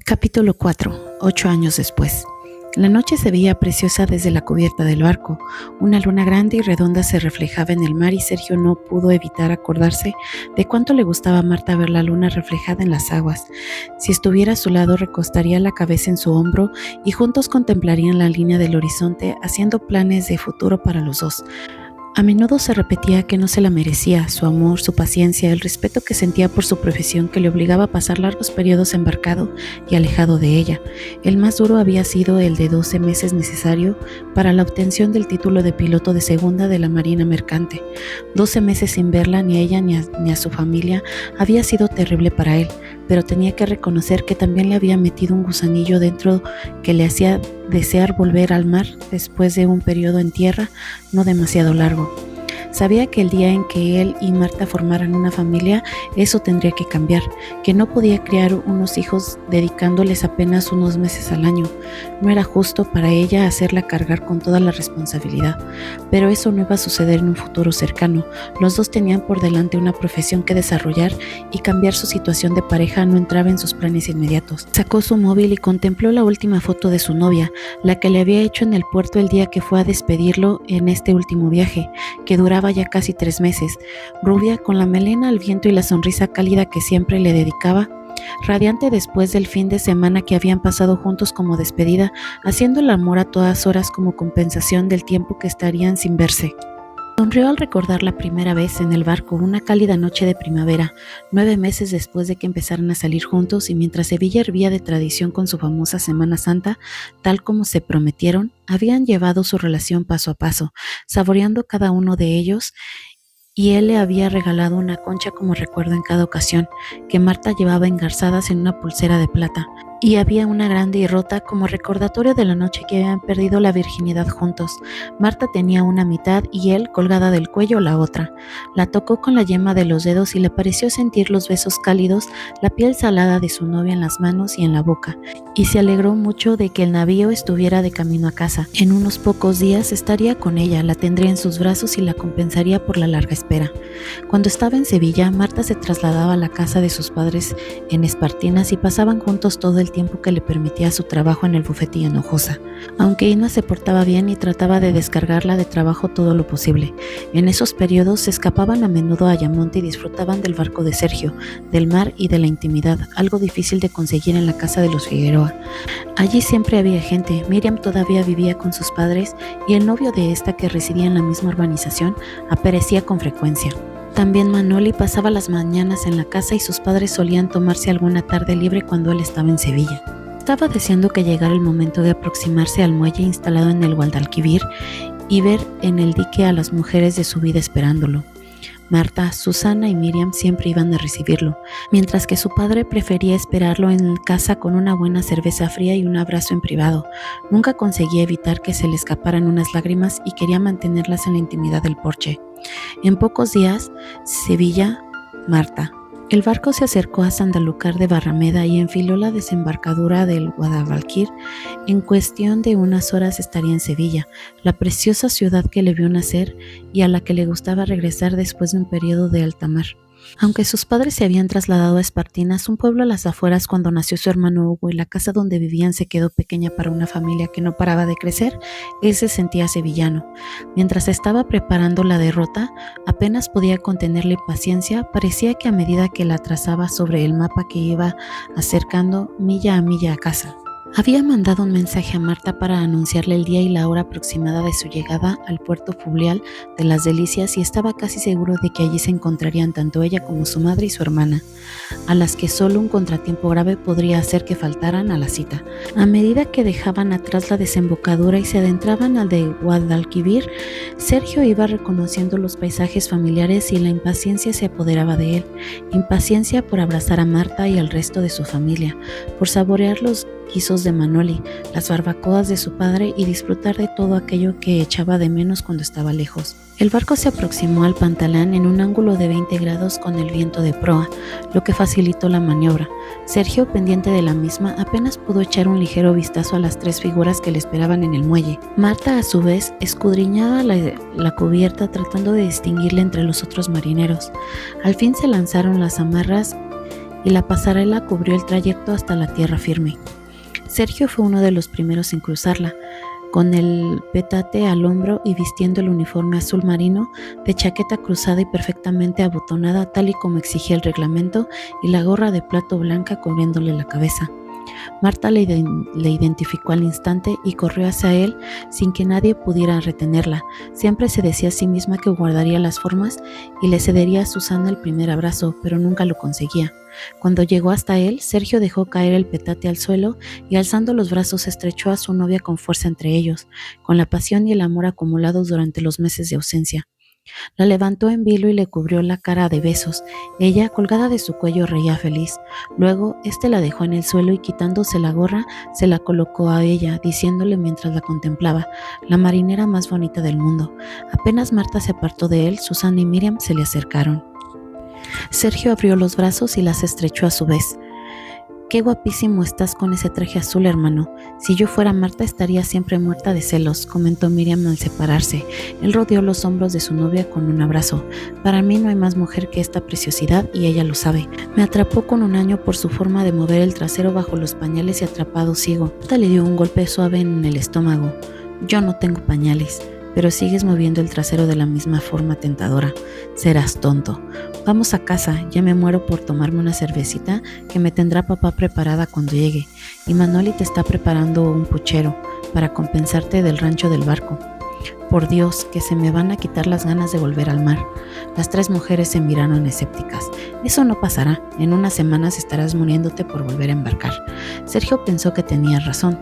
Capítulo 4. 8 años después. La noche se veía preciosa desde la cubierta del barco. Una luna grande y redonda se reflejaba en el mar y Sergio no pudo evitar acordarse de cuánto le gustaba a Marta ver la luna reflejada en las aguas. Si estuviera a su lado, recostaría la cabeza en su hombro y juntos contemplarían la línea del horizonte, haciendo planes de futuro para los dos. A menudo se repetía que no se la merecía, su amor, su paciencia, el respeto que sentía por su profesión que le obligaba a pasar largos periodos embarcado y alejado de ella. El más duro había sido el de 12 meses necesario para la obtención del título de piloto de segunda de la Marina Mercante. 12 meses sin verla, ni a ella ni a su familia, había sido terrible para él, pero tenía que reconocer que también le había metido un gusanillo dentro que le hacía desear volver al mar después de un periodo en tierra no demasiado largo. Sabía que el día en que él y Marta formaran una familia, eso tendría que cambiar, que no podía criar unos hijos dedicándoles apenas unos meses al año. No era justo para ella hacerla cargar con toda la responsabilidad, pero eso no iba a suceder en un futuro cercano. Los dos tenían por delante una profesión que desarrollar y cambiar su situación de pareja no entraba en sus planes inmediatos. Sacó su móvil y contempló la última foto de su novia, la que le había hecho en el puerto el día que fue a despedirlo en este último viaje, que duraba ya casi 3 meses, rubia, con la melena al viento y la sonrisa cálida que siempre le dedicaba, radiante después del fin de semana que habían pasado juntos como despedida, haciendo el amor a todas horas como compensación del tiempo que estarían sin verse. Sonrió al recordar la primera vez en el barco, una cálida noche de primavera, 9 meses después de que empezaran a salir juntos, y mientras Sevilla hervía de tradición con su famosa Semana Santa, tal como se prometieron, habían llevado su relación paso a paso, saboreando cada uno de ellos, y él le había regalado una concha como recuerdo en cada ocasión, que Marta llevaba engarzadas en una pulsera de plata, y había una grande y rota como recordatorio de la noche que habían perdido la virginidad juntos. Marta tenía una mitad y él, colgada del cuello, la otra. La tocó con la yema de los dedos y le pareció sentir los besos cálidos, la piel salada de su novia en las manos y en la boca, y se alegró mucho de que el navío estuviera de camino a casa. En unos pocos días estaría con ella, la tendría en sus brazos y la compensaría por la larga espera. Cuando estaba en Sevilla, Marta se trasladaba a la casa de sus padres en Espartinas y pasaban juntos todo el tiempo que le permitía su trabajo en el bufete y Hinojosa, aunque Ina se portaba bien y trataba de descargarla de trabajo todo lo posible. En esos periodos se escapaban a menudo a Ayamonte y disfrutaban del barco de Sergio, del mar y de la intimidad, algo difícil de conseguir en la casa de los Figueroa. Allí siempre había gente. Miriam todavía vivía con sus padres y el novio de esta, que residía en la misma urbanización, aparecía con frecuencia. También Manoli pasaba las mañanas en la casa y sus padres solían tomarse alguna tarde libre cuando él estaba en Sevilla. Estaba deseando que llegara el momento de aproximarse al muelle instalado en el Guadalquivir y ver en el dique a las mujeres de su vida esperándolo. Marta, Susana y Miriam siempre iban a recibirlo, mientras que su padre prefería esperarlo en casa con una buena cerveza fría y un abrazo en privado. Nunca conseguía evitar que se le escaparan unas lágrimas y quería mantenerlas en la intimidad del porche. En pocos días, Sevilla, Marta. El barco se acercó a Sanlúcar de Barrameda y enfiló la desembarcadura del Guadalquivir. En cuestión de unas horas estaría en Sevilla, la preciosa ciudad que le vio nacer y a la que le gustaba regresar después de un periodo de alta mar. Aunque sus padres se habían trasladado a Espartinas, un pueblo a las afueras, cuando nació su hermano Hugo y la casa donde vivían se quedó pequeña para una familia que no paraba de crecer, él se sentía sevillano. Mientras estaba preparando la derrota, apenas podía contener la impaciencia. Parecía que a medida que la trazaba sobre el mapa que iba acercando milla a milla a casa. Había mandado un mensaje a Marta para anunciarle el día y la hora aproximada de su llegada al puerto fluvial de Las Delicias y estaba casi seguro de que allí se encontrarían tanto ella como su madre y su hermana, a las que solo un contratiempo grave podría hacer que faltaran a la cita. A medida que dejaban atrás la desembocadura y se adentraban al de Guadalquivir, Sergio iba reconociendo los paisajes familiares y la impaciencia se apoderaba de él. Impaciencia por abrazar a Marta y al resto de su familia, por saborear los guisos de Manoli, las barbacoas de su padre y disfrutar de todo aquello que echaba de menos cuando estaba lejos. El barco se aproximó al pantalán en un ángulo de 20 grados con el viento de proa, lo que facilitó la maniobra. Sergio, pendiente de la misma, apenas pudo echar un ligero vistazo a las 3 figuras que le esperaban en el muelle. Marta, a su vez, escudriñaba la cubierta tratando de distinguirle entre los otros marineros. Al fin se lanzaron las amarras y la pasarela cubrió el trayecto hasta la tierra firme. Sergio fue uno de los primeros en cruzarla, con el petate al hombro y vistiendo el uniforme azul marino, de chaqueta cruzada y perfectamente abotonada tal y como exigía el reglamento, y la gorra de plato blanca cubriéndole la cabeza. Marta le identificó al instante y corrió hacia él sin que nadie pudiera retenerla. Siempre se decía a sí misma que guardaría las formas y le cedería a Susana el primer abrazo, pero nunca lo conseguía. Cuando llegó hasta él, Sergio dejó caer el petate al suelo y alzando los brazos estrechó a su novia con fuerza entre ellos, con la pasión y el amor acumulados durante los meses de ausencia. La levantó en vilo y le cubrió la cara de besos. Ella, colgada de su cuello, reía feliz. Luego, la dejó en el suelo y quitándose la gorra, se la colocó a ella, diciéndole mientras la contemplaba, la marinera más bonita del mundo. Apenas Marta se apartó de él, Susana y Miriam se le acercaron. Sergio abrió los brazos y las estrechó a su vez. «Qué guapísimo estás con ese traje azul, hermano. Si yo fuera Marta estaría siempre muerta de celos», comentó Miriam al separarse. Él rodeó los hombros de su novia con un abrazo. «Para mí no hay más mujer que esta preciosidad y ella lo sabe. Me atrapó con un año por su forma de mover el trasero bajo los pañales y atrapado sigo». Marta le dio un golpe suave en el estómago. «Yo no tengo pañales, pero sigues moviendo el trasero de la misma forma tentadora. Serás tonto. Vamos a casa, ya me muero por tomarme una cervecita que me tendrá papá preparada cuando llegue. Y Manoli te está preparando un puchero para compensarte del rancho del barco. Por Dios, que se me van a quitar las ganas de volver al mar». Las tres mujeres se miraron escépticas. «Eso no pasará. En unas semanas estarás muriéndote por volver a embarcar». Sergio pensó que tenía razón.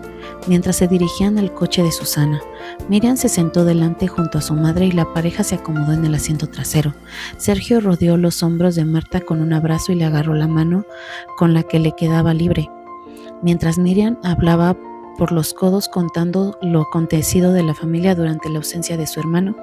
Mientras se dirigían al coche de Susana, Miriam se sentó delante junto a su madre y la pareja se acomodó en el asiento trasero. Sergio rodeó los hombros de Marta con un abrazo y le agarró la mano con la que le quedaba libre, mientras Miriam hablaba por los codos contando lo acontecido de la familia durante la ausencia de su hermano.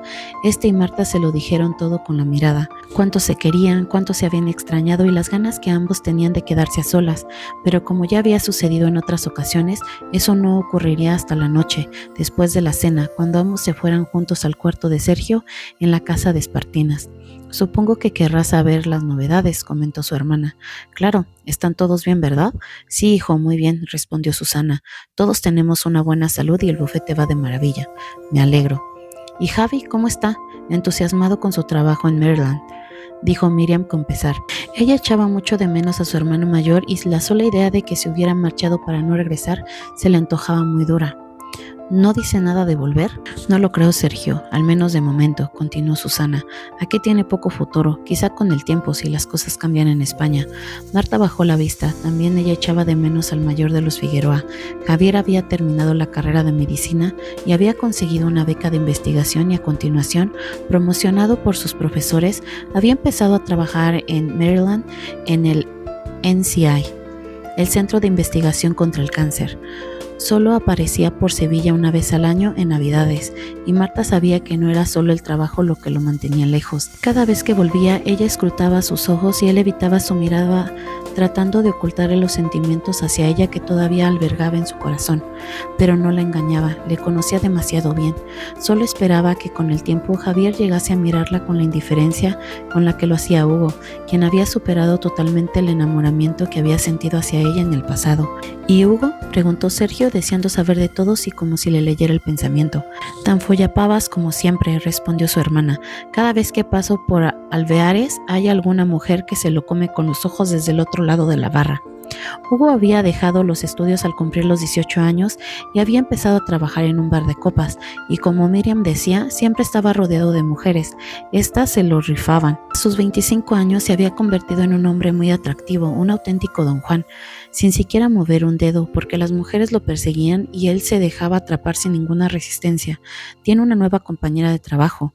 Y Marta se lo dijeron todo con la mirada. Cuánto se querían, cuánto se habían extrañado y las ganas que ambos tenían de quedarse a solas. Pero como ya había sucedido en otras ocasiones, eso no ocurriría hasta la noche, después de la cena, cuando ambos se fueran juntos al cuarto de Sergio en la casa de Espartinas. «Supongo que querrás saber las novedades», comentó su hermana. «Claro, están todos bien, ¿verdad?» «Sí, hijo, muy bien», respondió Susana. «Todos tenemos una buena salud y el bufete va de maravilla». «Me alegro». «¿Y Javi, cómo está?» «Entusiasmado con su trabajo en Maryland», dijo Miriam con pesar. Ella echaba mucho de menos a su hermano mayor y la sola idea de que se hubiera marchado para no regresar se le antojaba muy dura. «¿No dice nada de volver?» «No lo creo, Sergio, al menos de momento», continuó Susana. «Aquí tiene poco futuro, quizá con el tiempo si las cosas cambian en España». Marta bajó la vista. También ella echaba de menos al mayor de los Figueroa. Javier había terminado la carrera de medicina y había conseguido una beca de investigación y a continuación, promocionado por sus profesores, había empezado a trabajar en Maryland en el NCI, el Centro de Investigación contra el Cáncer. Solo aparecía por Sevilla una vez al año en Navidades, y Marta sabía que no era solo el trabajo lo que lo mantenía lejos. Cada vez que volvía, ella escrutaba sus ojos y él evitaba su mirada, tratando de ocultarle los sentimientos hacia ella que todavía albergaba en su corazón. Pero no la engañaba, le conocía demasiado bien. Solo esperaba que con el tiempo Javier llegase a mirarla con la indiferencia con la que lo hacía Hugo, quien había superado totalmente el enamoramiento que había sentido hacia ella en el pasado. «¿Y Hugo?», preguntó Sergio, deseando saber de todos y como si le leyera el pensamiento. «Tan follapavas como siempre», respondió su hermana. «Cada vez que paso por Alveares hay alguna mujer que se lo come con los ojos desde el otro lado de la barra». Hugo había dejado los estudios al cumplir los 18 años y había empezado a trabajar en un bar de copas, y como Miriam decía, siempre estaba rodeado de mujeres. Estas se lo rifaban. A sus 25 años se había convertido en un hombre muy atractivo, un auténtico Don Juan, sin siquiera mover un dedo, porque las mujeres lo perseguían y él se dejaba atrapar sin ninguna resistencia. «Tiene una nueva compañera de trabajo».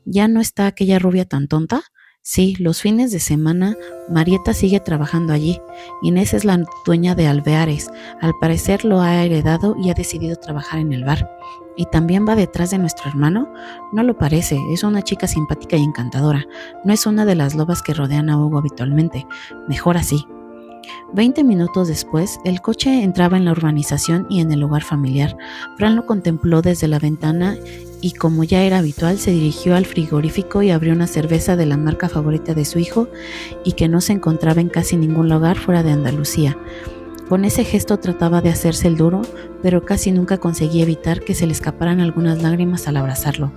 «¿Ya no está aquella rubia tan tonta?» «Sí, los fines de semana Marieta sigue trabajando allí. Inés es la dueña de Alveares. Al parecer lo ha heredado y ha decidido trabajar en el bar». «¿Y también va detrás de nuestro hermano?» «No lo parece, es una chica simpática y encantadora. No es una de las lobas que rodean a Hugo habitualmente. Mejor así». 20 minutos después, el coche entraba en la urbanización y en el hogar familiar. Fran lo contempló desde la ventana y, como ya era habitual, se dirigió al frigorífico y abrió una cerveza de la marca favorita de su hijo y que no se encontraba en casi ningún lugar fuera de Andalucía. Con ese gesto trataba de hacerse el duro, pero casi nunca conseguía evitar que se le escaparan algunas lágrimas al abrazarlo.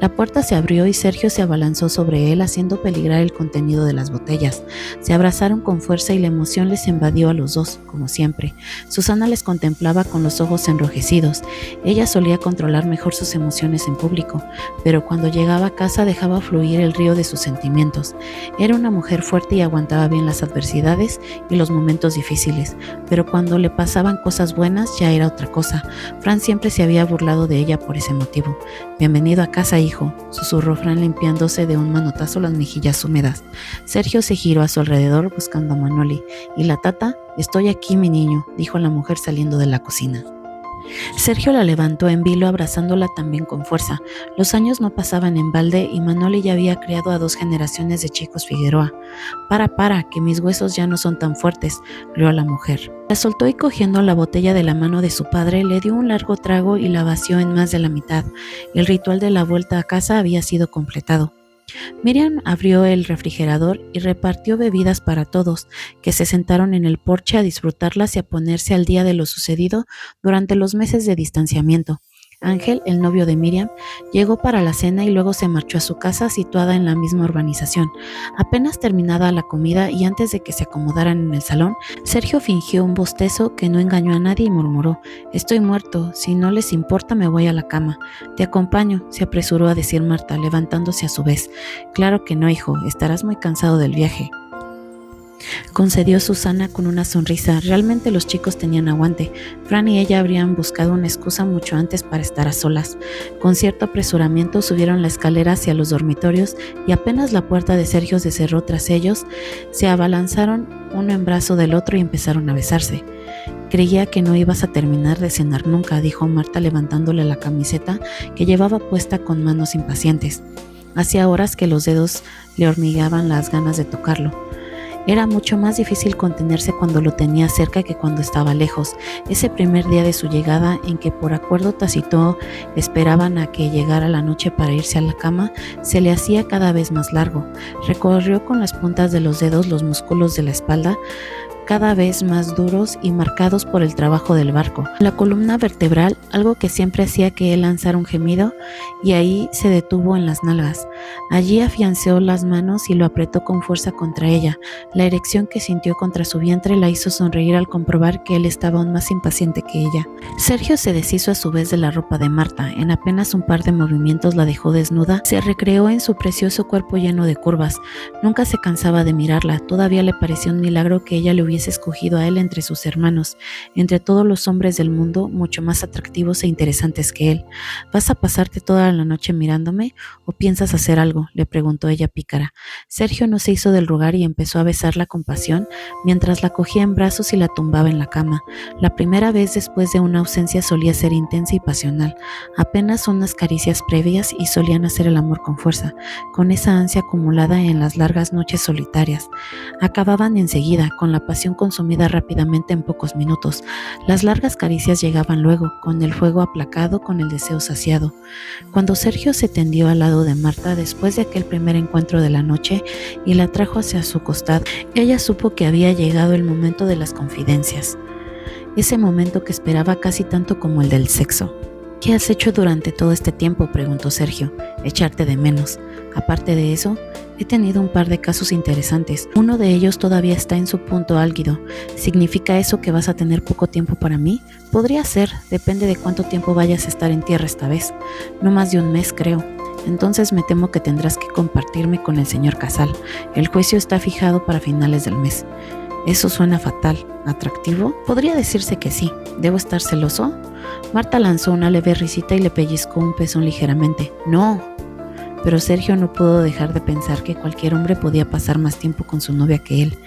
La puerta se abrió y Sergio se abalanzó sobre él, haciendo peligrar el contenido de las botellas. Se abrazaron con fuerza y la emoción les invadió a los dos, como siempre. Susana les contemplaba con los ojos enrojecidos. Ella solía controlar mejor sus emociones en público, pero cuando llegaba a casa dejaba fluir el río de sus sentimientos. Era una mujer fuerte y aguantaba bien las adversidades y los momentos difíciles, pero cuando le pasaban cosas buenas ya era otra cosa. Fran siempre se había burlado de ella por ese motivo. «Bienvenido a casa, hijo», susurró Fran limpiándose de un manotazo las mejillas húmedas. Sergio se giró a su alrededor buscando a Manoli. «¿Y la tata?» «Estoy aquí, mi niño», dijo la mujer saliendo de la cocina. Sergio la levantó en vilo, abrazándola también con fuerza. Los años no pasaban en balde y Manoli ya había criado a 2 generaciones de chicos Figueroa. Para, que mis huesos ya no son tan fuertes», rió la mujer. La soltó y, cogiendo la botella de la mano de su padre, le dio un largo trago y la vació en más de la mitad. El ritual de la vuelta a casa había sido completado. Miriam abrió el refrigerador y repartió bebidas para todos, que se sentaron en el porche a disfrutarlas y a ponerse al día de lo sucedido durante los meses de distanciamiento. Ángel, el novio de Miriam, llegó para la cena y luego se marchó a su casa situada en la misma urbanización. Apenas terminada la comida y antes de que se acomodaran en el salón, Sergio fingió un bostezo que no engañó a nadie y murmuró: «Estoy muerto, si no les importa me voy a la cama». «Te acompaño», se apresuró a decir Marta, levantándose a su vez. «Claro que no, hijo, estarás muy cansado del viaje», concedió Susana con una sonrisa. Realmente los chicos tenían aguante. Fran y ella habrían buscado una excusa mucho antes para estar a solas. Con cierto apresuramiento subieron la escalera hacia los dormitorios y apenas la puerta de Sergio se cerró tras ellos, se abalanzaron uno en brazo del otro y empezaron a besarse. «Creía que no ibas a terminar de cenar nunca», dijo Marta levantándole la camiseta que llevaba puesta con manos impacientes. Hacía horas que los dedos le hormigueaban las ganas de tocarlo. Era mucho más difícil contenerse cuando lo tenía cerca que cuando estaba lejos. Ese primer día de su llegada, en que por acuerdo tácito esperaban a que llegara la noche para irse a la cama, se le hacía cada vez más largo. Recorrió con las puntas de los dedos los músculos de la espalda, cada vez más duros y marcados por el trabajo del barco. La columna vertebral, algo que siempre hacía que él lanzara un gemido, y ahí se detuvo en las nalgas. Allí afianzó las manos y lo apretó con fuerza contra ella. La erección que sintió contra su vientre la hizo sonreír al comprobar que él estaba aún más impaciente que ella. Sergio se deshizo a su vez de la ropa de Marta. En apenas un par de movimientos la dejó desnuda. Se recreó en su precioso cuerpo lleno de curvas. Nunca se cansaba de mirarla. Todavía le parecía un milagro que ella le hubiese escogido a él entre sus hermanos, entre todos los hombres del mundo, mucho más atractivos e interesantes que él. «¿Vas a pasarte toda la noche mirándome o piensas hacer algo?», le preguntó ella pícara. Sergio no se hizo del rogar y empezó a besarla con pasión mientras la cogía en brazos y la tumbaba en la cama. La primera vez después de una ausencia solía ser intensa y pasional, apenas unas caricias previas y solían hacer el amor con fuerza, con esa ansia acumulada en las largas noches solitarias. Acababan enseguida, con la pasión consumida rápidamente en pocos minutos. Las largas caricias llegaban luego, con el fuego aplacado, con el deseo saciado. Cuando Sergio se tendió al lado de Marta después de aquel primer encuentro de la noche y la trajo hacia su costado, ella supo que había llegado el momento de las confidencias. Ese momento que esperaba casi tanto como el del sexo. «¿Qué has hecho durante todo este tiempo?», preguntó Sergio. «Echarte de menos. Aparte de eso, he tenido un par de casos interesantes. Uno de ellos todavía está en su punto álgido. ¿Significa eso que vas a tener poco tiempo para mí? Podría ser, depende de cuánto tiempo vayas a estar en tierra esta vez. No más de un mes, creo. Entonces me temo que tendrás que compartirme con el señor Casal. El juicio está fijado para finales del mes». «Eso suena fatal. ¿Atractivo? Podría decirse que sí. ¿Debo estar celoso?». Marta lanzó una leve risita y le pellizcó un pezón ligeramente. «No». Pero Sergio no pudo dejar de pensar que cualquier hombre podía pasar más tiempo con su novia que él,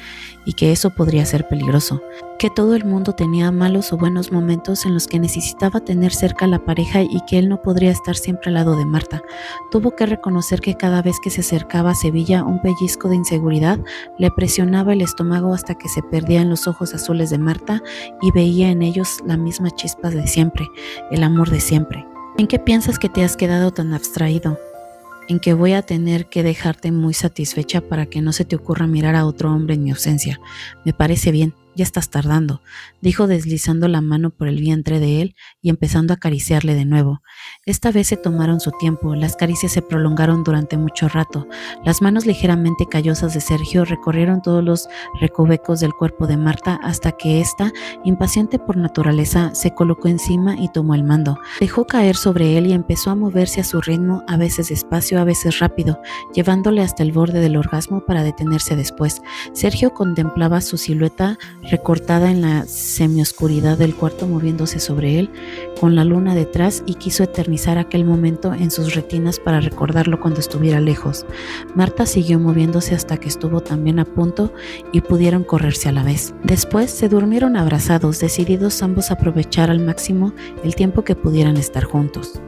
y que eso podría ser peligroso. que todo el mundo tenía malos o buenos momentos en los que necesitaba tener cerca a la pareja y que él no podría estar siempre al lado de Marta. Tuvo que reconocer que cada vez que se acercaba a Sevilla un pellizco de inseguridad le presionaba el estómago hasta que se perdía en los ojos azules de Marta y veía en ellos la misma chispa de siempre, el amor de siempre. ¿En qué piensas que te has quedado tan abstraído? En que voy a tener que dejarte muy satisfecha para que no se te ocurra mirar a otro hombre en mi ausencia. Me parece bien, ya estás tardando, dijo deslizando la mano por el vientre de él y empezando a acariciarle de nuevo. Esta vez se tomaron su tiempo, las caricias se prolongaron durante mucho rato. Las manos ligeramente callosas de Sergio recorrieron todos los recovecos del cuerpo de Marta hasta que ésta, impaciente por naturaleza, se colocó encima y tomó el mando. Dejó caer sobre él y empezó a moverse a su ritmo, a veces despacio, a veces rápido, llevándole hasta el borde del orgasmo para detenerse después. Sergio contemplaba su silueta recortada en la semioscuridad del cuarto moviéndose sobre él, con la luna detrás, y quiso eternizar aquel momento en sus retinas para recordarlo cuando estuviera lejos. Marta siguió moviéndose hasta que estuvo también a punto y pudieron correrse a la vez. Después se durmieron abrazados, decididos ambos a aprovechar al máximo el tiempo que pudieran estar juntos.